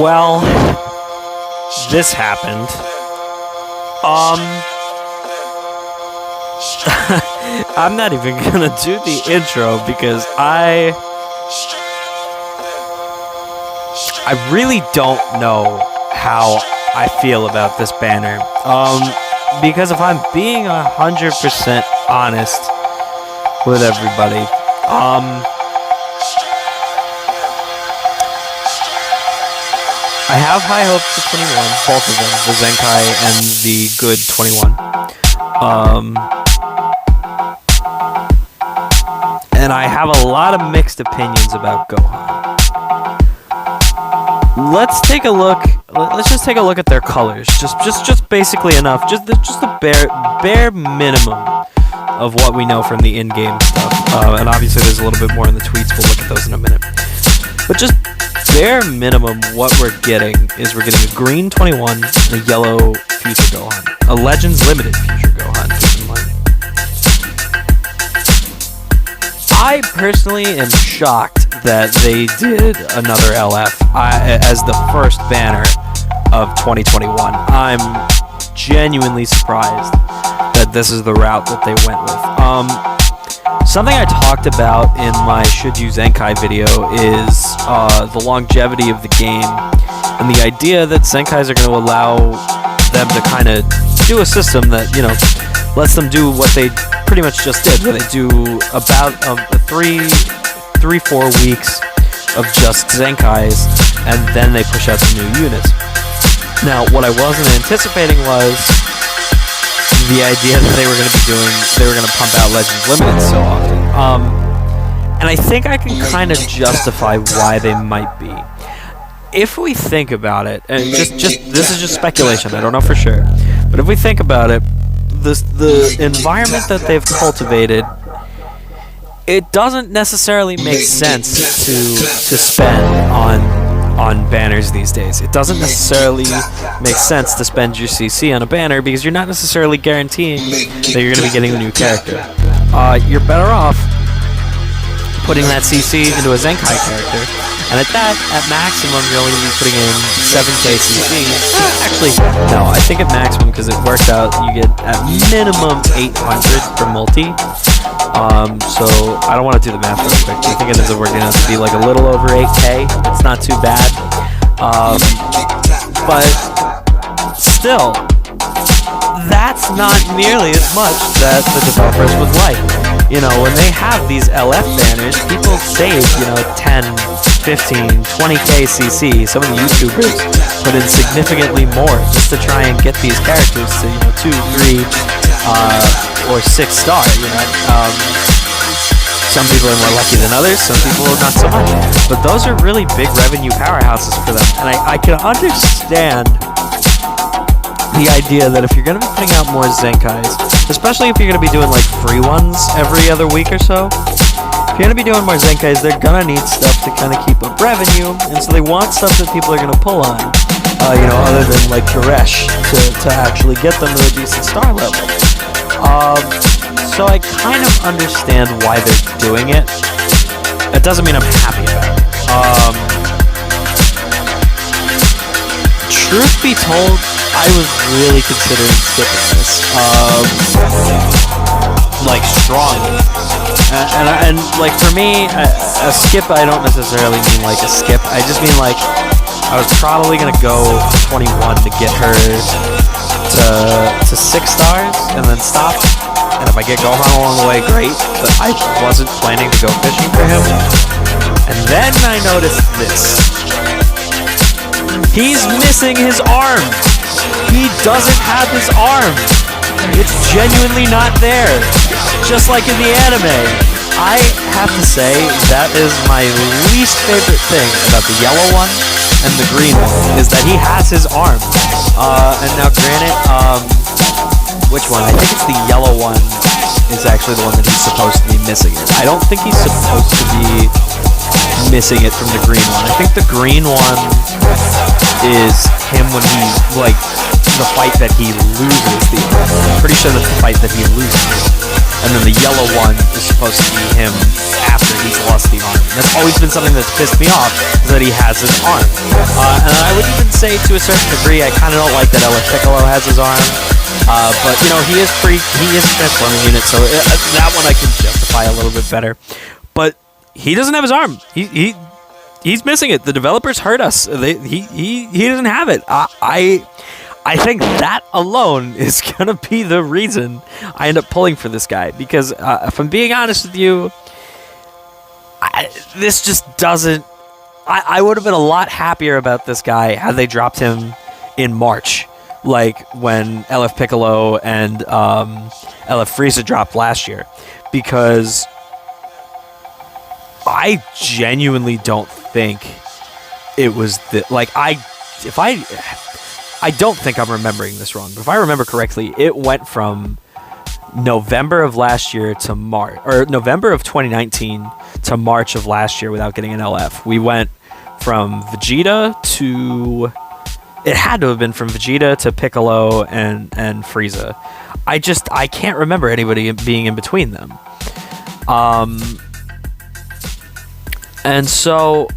Well, this happened. I'm not even gonna do the intro because I really don't know how I feel about this banner. Because if I'm being 100% honest with everybody, I have high hopes for 21, both of them, the Zenkai and the good 21. And I have a lot of mixed opinions about Gohan. Let's take a look. Let's just take a look at their colors. Just basically enough. Just the bare minimum of what we know from the in-game stuff. And obviously, there's a little bit more in the tweets. We'll look at those in a minute. But just bare minimum, what we're getting is we're getting a green 21 and a yellow Future Gohan, a Legends Limited Future Gohan. Keep in mind. I personally am shocked that they did another LF as the first banner of 2021. I'm genuinely surprised that this is the route that they went with. Something I talked about in my Should You Zenkai video is the longevity of the game and the idea that Zenkais are going to allow them to kind of do a system that, you know, lets them do what they pretty much just did, where they do about 3-4 weeks of just Zenkais, and then they push out some new units. Now, what I wasn't anticipating was the idea that they were going to pump out Legends Limited so often. And I think I can kind of justify why they might be. If we think about it, and this is just speculation, I don't know for sure, but if we think about it, the environment that they've cultivated, it doesn't necessarily make sense to spend on banners these days. It doesn't necessarily make sense to spend your CC on a banner because you're not necessarily guaranteeing that you're going to be getting a new character. You're better off putting that CC into a Zenkai character, and at maximum, you're only going to be putting in 7k CC. Actually, no, I think at maximum, because it works out, you get at minimum 800 per multi. So I don't want to do the math real quick. I think it ends up working out to be like a little over 8k. It's not too bad. But still, that's not nearly as much that the developers would like. You know, when they have these LF banners, people save, 10, 15, 20k CC. Some of the YouTubers put in significantly more just to try and get these characters to, 2, 3, or 6 star, Some people are more lucky than others, some people are not so much. But those are really big revenue powerhouses for them. And I can understand the idea that if you're going to be putting out more Zenkais, especially if you're going to be doing like free ones every other week or so, if you're going to be doing more Zenkais, they're going to need stuff to kind of keep up revenue, and so they want stuff that people are going to pull on, other than like Goresh to actually get them to a decent star level. So I kind of understand why they're doing it. It doesn't mean I'm happy about it. Truth be told, I was really considering skipping this, like strongly. And like for me, a skip, I don't necessarily mean like a skip. I just mean like I was probably gonna go 21 to get her to 6 stars and then stop. And if I get Gohan along the way, great. But I wasn't planning to go fishing for him. And then I noticed this. He's missing his arm. He doesn't have his arm. It's genuinely not there. Just like in the anime. I have to say, that is my least favorite thing about the yellow one and the green one, is that he has his arm. And now granted, which one? I think it's the yellow one is actually the one that he's supposed to be missing it. I don't think he's supposed to be missing it from the green one. I think the green one is him when he, like, the fight that he loses the arm. I'm pretty sure that's the fight that he loses. And then the yellow one is supposed to be him after he's lost the arm. That's always been something that's pissed me off, is that he has his arm. And I would even say, to a certain degree, I kind of don't like that LF Piccolo has his arm. But, you know, he is a transforming unit, so that one I can justify a little bit better. But he doesn't have his arm. He's missing it. The developers hurt us. He doesn't have it. I think that alone is gonna be the reason I end up pulling for this guy. Because if I'm being honest with you, this just doesn't. I would have been a lot happier about this guy had they dropped him in March, like when LF Piccolo and LF Frieza dropped last year, because I genuinely don't think it was I don't think I'm remembering this wrong, but if I remember correctly, it went from November of last year to March, or November of 2019 to March of last year without getting an LF. We went from Vegeta to... It had to have been from Vegeta to Piccolo and Frieza. I can't remember anybody being in between them. And so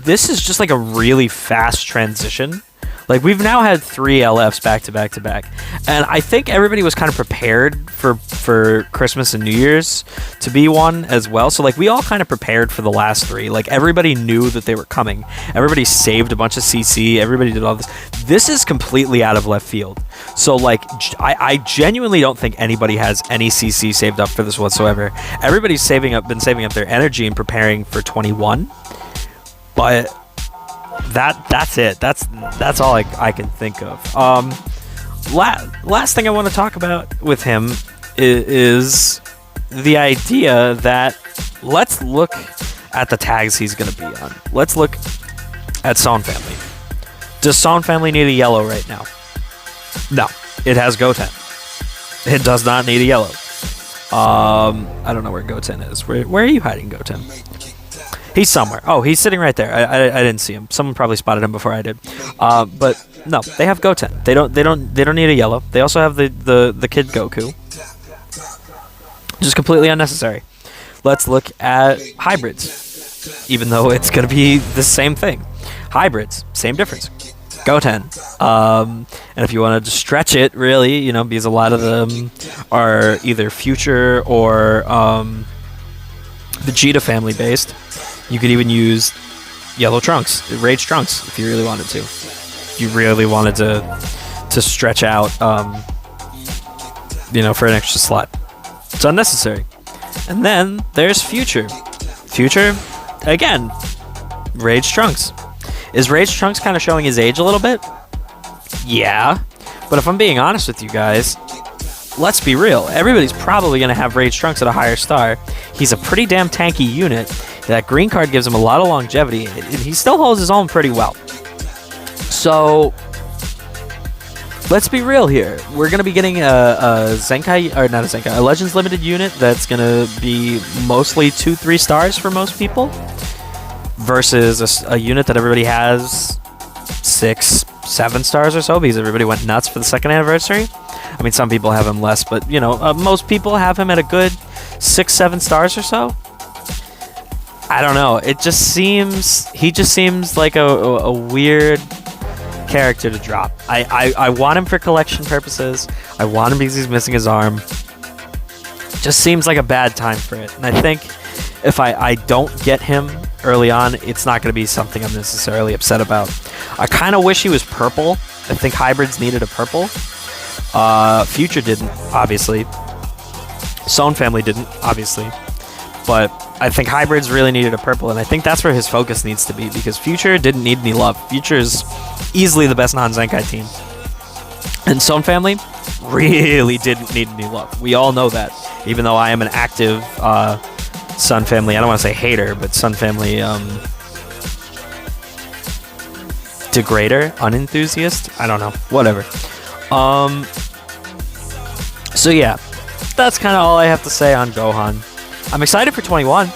this is just like a really fast transition. Like, we've now had 3 LFs back to back to back, and I think everybody was kind of prepared for Christmas and New Year's to be one as well. So like, we all kind of prepared for the last 3. Like, everybody knew that they were coming. Everybody saved a bunch of CC. Everybody did all this. This is completely out of left field. So like, I genuinely don't think anybody has any CC saved up for this whatsoever. Everybody's been saving up their energy and preparing for 21, but that's it. That's all I can think of. Last thing I want to talk about with him is the idea that let's look at the tags he's going to be on. Let's look at Son Family. Does Son Family need a yellow right now? No. It has Goten. It does not need a yellow. I don't know where Goten is. Where are you hiding, Goten? He's somewhere. Oh, he's sitting right there. I didn't see him. Someone probably spotted him before I did. But no, they have Goten. They don't need a yellow. They also have the Kid Goku. Just completely unnecessary. Let's look at hybrids. Even though it's gonna be the same thing. Hybrids, same difference. Goten. And if you wanted to stretch it, really, you know, because a lot of them are either Future or Vegeta family based. You could even use Yellow Trunks, Rage Trunks, if you really wanted to. If you really wanted to stretch out, you know, for an extra slot. It's unnecessary. And then there's Future. Future, again, Rage Trunks. Is Rage Trunks kind of showing his age a little bit? Yeah. But if I'm being honest with you guys, let's be real. Everybody's probably going to have Rage Trunks at a higher star. He's a pretty damn tanky unit. That green card gives him a lot of longevity, and he still holds his own pretty well. So, let's be real here. We're going to be getting a Zenkai, or not a Zenkai, a Legends Limited unit that's going to be mostly 2-3 stars for most people, versus a unit that everybody has 6-7 stars or so, because everybody went nuts for the 2nd anniversary. I mean, some people have him less, but, you know, most people have him at a good 6-7 stars or so. I don't know. He just seems like a weird character to drop. I want him for collection purposes. I want him because he's missing his arm. Just seems like a bad time for it. And I think if I don't get him early on, it's not going to be something I'm necessarily upset about. I kind of wish he was purple. I think hybrids needed a purple. Future didn't, obviously. Son Family didn't, obviously. But I think hybrids really needed a purple, and I think that's where his focus needs to be, because Future didn't need any love. Future is easily the best non-Zenkai team. And Son Family really didn't need any love. We all know that. Even though I am an active Son Family, I don't want to say hater, but Son Family degrader, unenthusiast? I don't know. Whatever. So yeah, that's kind of all I have to say on Gohan. I'm excited for 21.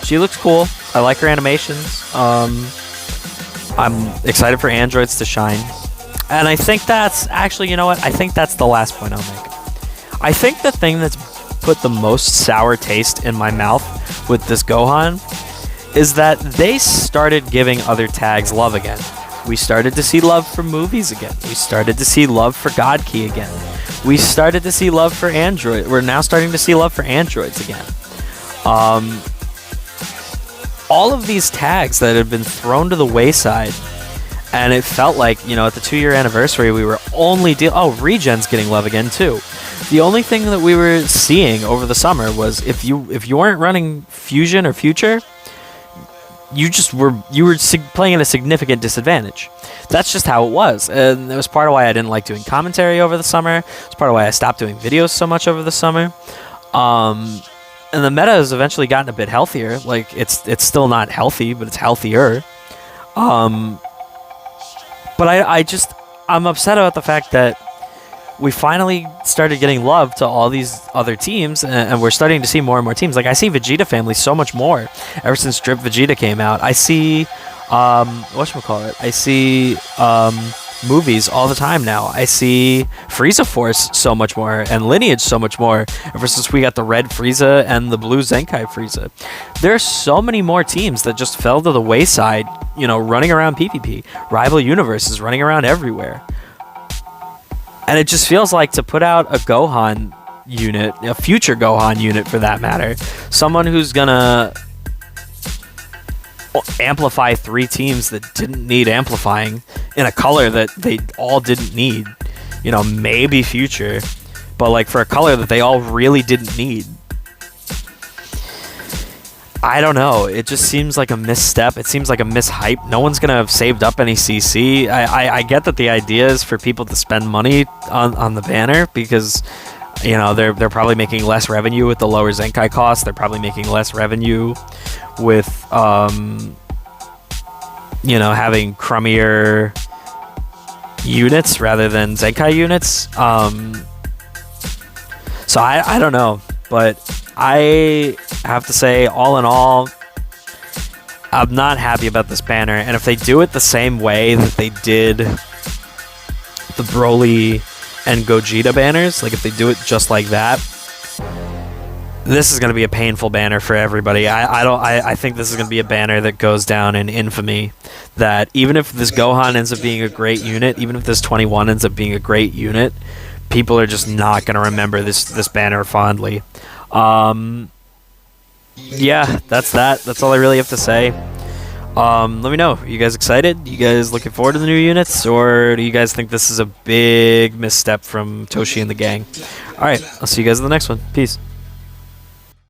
She looks cool. I like her animations. I'm excited for androids to shine. And I think that's actually, you know what? I think that's the last point I'll make. I think the thing that's put the most sour taste in my mouth with this Gohan is that they started giving other tags love again. We started to see love for movies again. We started to see love for God Key again. We started to see love for Android. We're now starting to see love for androids again. All of these tags that had been thrown to the wayside, and it felt like, you know, at the 2-year anniversary, we were only Regen's getting love again too. The only thing that we were seeing over the summer was if you weren't running Fusion or Future, you were playing at a significant disadvantage. That's just how it was, and it was part of why I didn't like doing commentary over the summer. It's part of why I stopped doing videos so much over the summer. And the meta has eventually gotten a bit healthier. Like, it's still not healthy, but it's healthier. But I'm upset about the fact that we finally started getting love to all these other teams, and we're starting to see more and more teams. Like, I see Vegeta Family so much more ever since Drip Vegeta came out. I see, whatchamacallit, I see movies all the time now. I see Frieza Force so much more, and Lineage so much more ever since we got the red Frieza and the blue Zenkai Frieza. There are so many more teams that just fell to the wayside, you know, running around PvP. Rival Universes running around everywhere. And it just feels like to put out a Gohan unit, a future Gohan unit for that matter, someone who's gonna amplify 3 teams that didn't need amplifying in a color that they all didn't need. You know, maybe Future, but like for a color that they all really didn't need. I don't know. It just seems like a misstep. It seems like a mishype. No one's gonna have saved up any CC. I get that the idea is for people to spend money on the banner because, you know, they're probably making less revenue with the lower Zenkai cost. They're probably making less revenue with you know, having crummier units rather than Zenkai units. So I don't know, but I have to say, all in all, I'm not happy about this banner. And if they do it the same way that they did the Broly and Gogeta banners, like if they do it just like that, this is going to be a painful banner for everybody. I think this is going to be a banner that goes down in infamy. That even if this Gohan ends up being a great unit, even if this 21 ends up being a great unit, people are just not going to remember this banner fondly. Yeah, that's that. That's all I really have to say. Let me know. Are you guys excited? You guys looking forward to the new units? Or do you guys think this is a big misstep from Toshi and the gang? Alright, I'll see you guys in the next one. Peace.